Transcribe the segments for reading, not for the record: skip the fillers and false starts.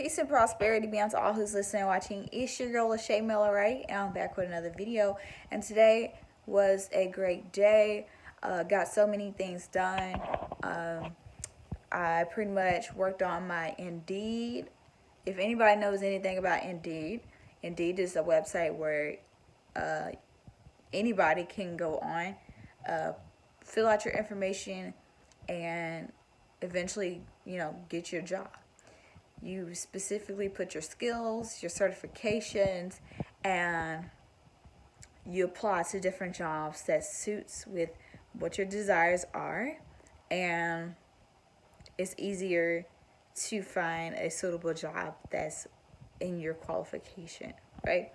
Peace and prosperity be unto all who's listening and watching. It's your girl, Lachey Miller, right? And I'm back with another video. And today was a great day. Got so many things done. I pretty much worked on my Indeed. If anybody knows anything about Indeed, Indeed is a website where anybody can go on, fill out your information, and eventually, get your job. You specifically put your skills, your certifications, and you apply to different jobs that suits with what your desires are, and it's easier to find a suitable job that's in your qualification, right?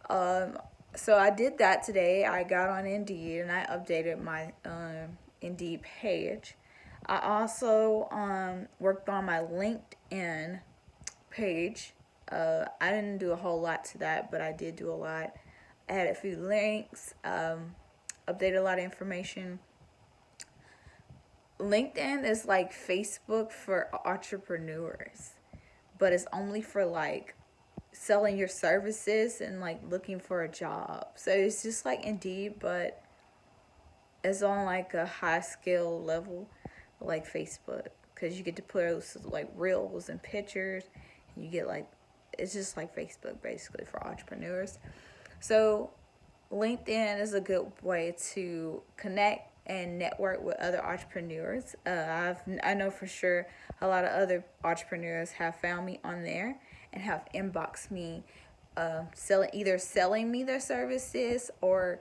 So I did that today. I got on Indeed and I updated my Indeed page. I also worked on my LinkedIn page. I didn't do a whole lot to that, but I did do a lot. I had a few links, updated a lot of information. LinkedIn is like Facebook for entrepreneurs, but it's only for like selling your services and like looking for a job. So it's just like Indeed, but it's on like a high skill level like Facebook, because you get to post like reels and pictures, and you get like, it's just like Facebook basically for entrepreneurs. So LinkedIn is a good way to connect and network with other entrepreneurs. I know for sure a lot of other entrepreneurs have found me on there and have inboxed me, selling me their services or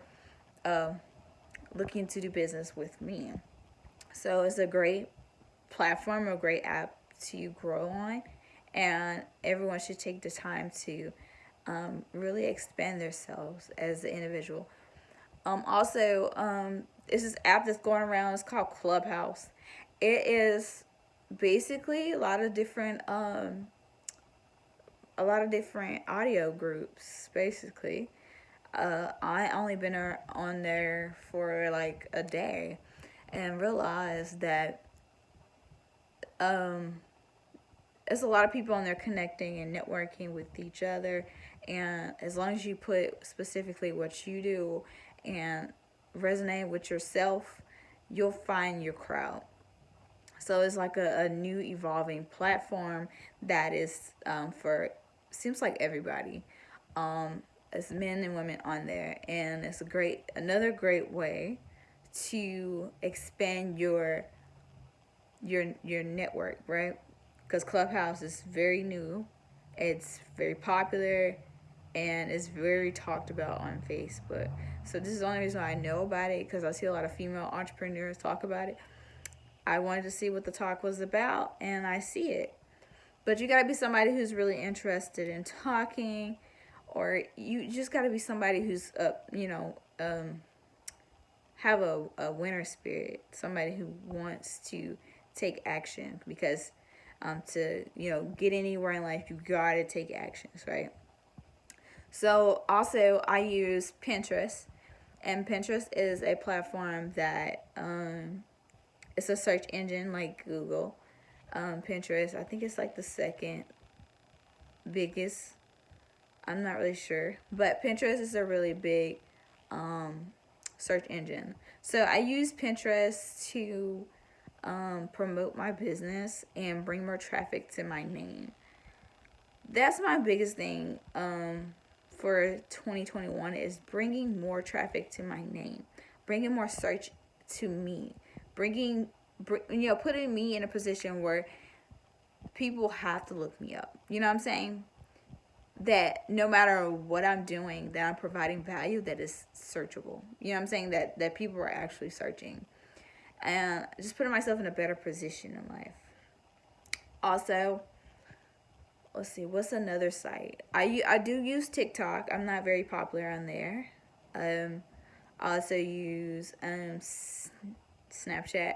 looking to do business with me. So it's a great platform, a great app to grow on, and everyone should take the time to really expand themselves as an individual. Also, this is app that's going around. It's called Clubhouse. It is basically a lot of different audio groups. Basically, I only been on there for like a day, and realized that there's a lot of people on there connecting and networking with each other. And as long as you put specifically what you do and resonate with yourself, you'll find your crowd. So it's like a new evolving platform that is seems like everybody. It's men and women on there, and it's another great way to expand your network, right? Because Clubhouse is very new, it's very popular, and it's very talked about on Facebook. So this is the only reason why I know about it, because I see a lot of female entrepreneurs talk about it. I wanted to see what the talk was about, and I see it. But you gotta be somebody who's really interested in talking, or you just gotta be somebody who's have a winner spirit, somebody who wants to take action, because to get anywhere in life, you gotta take actions, right? So also I use Pinterest, and Pinterest is a platform that it's a search engine like Google. Pinterest, I think it's like the second biggest. I'm not really sure, but Pinterest is a really big search engine. So I use Pinterest to promote my business and bring more traffic to my name. That's my biggest thing for 2021, is bringing more traffic to my name, bringing more search to me, putting me in a position where people have to look me up. You know what I'm saying? That no matter what I'm doing, that I'm providing value that is searchable. You know what I'm saying? That people are actually searching. And just putting myself in a better position in life. Also, let's see, what's another site? I do use TikTok. I'm not very popular on there. I also use Snapchat.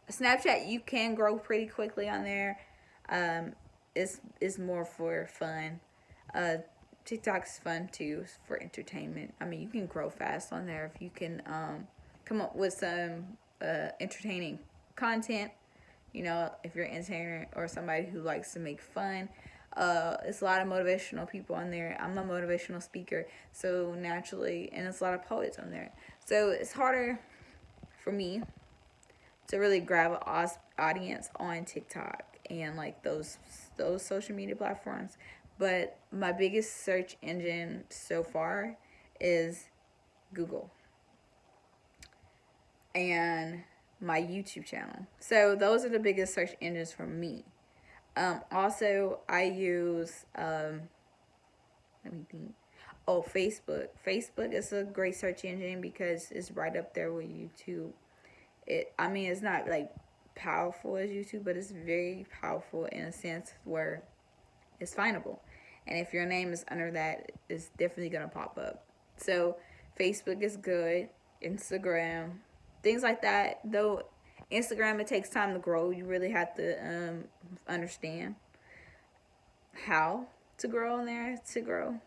Snapchat, you can grow pretty quickly on there. It's more for fun. TikTok's fun too, for entertainment. I mean, you can grow fast on there if you can come up with some entertaining content. You know, if you're an entertainer or somebody who likes to make fun, it's a lot of motivational people on there. I'm a motivational speaker, so naturally, and it's a lot of poets on there. So it's harder for me to really grab an audience on TikTok and like those social media platforms. But my biggest search engine so far is Google and my YouTube channel. So those are the biggest search engines for me. Also, I use let me think. Oh, Facebook. Facebook is a great search engine because it's right up there with YouTube. I mean, it's not like powerful as YouTube, but it's very powerful in a sense where it's findable. And if your name is under that, it's definitely gonna pop up. So Facebook is good. Instagram, things like that. Though Instagram, it takes time to grow. You really have to understand how to grow on there to grow.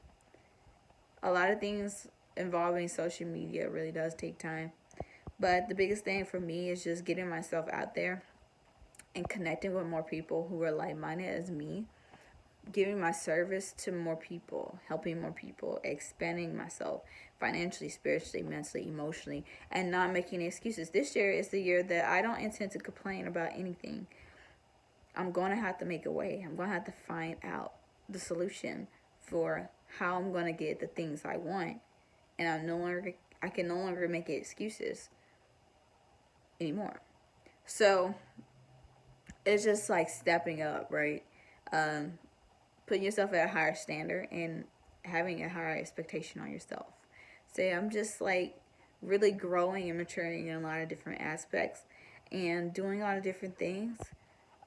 A lot of things involving social media really does take time. But the biggest thing for me is just getting myself out there and connecting with more people who are like-minded as me, giving my service to more people, helping more people, expanding myself financially, spiritually, mentally, emotionally, and not making excuses. This year is the year that I don't intend to complain about anything. I'm going to have to make a way. I'm going to have to find out the solution for how I'm going to get the things I want. And I can no longer make excuses anymore. So it's just like stepping up, right? Putting yourself at a higher standard and having a higher expectation on yourself. So I'm just like really growing and maturing in a lot of different aspects and doing a lot of different things.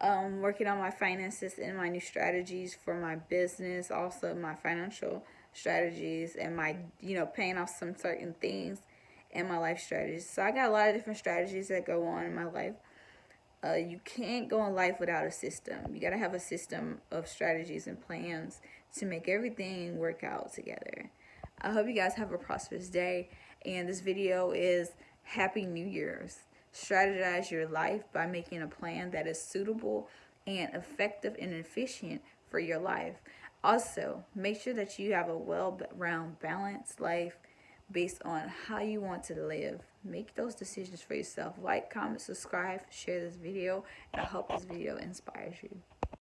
Working on my finances and my new strategies for my business, also my financial strategies and my, paying off some certain things and my life strategies. So I got a lot of different strategies that go on in my life. You can't go in life without a system. You got to have a system of strategies and plans to make everything work out together. I hope you guys have a prosperous day. And this video is Happy New Year's. Strategize your life by making a plan that is suitable and effective and efficient for your life. Also, make sure that you have a well-rounded, balanced life based on how you want to live. Make those decisions for yourself. Like, comment, subscribe, share this video, and I hope this video inspires you.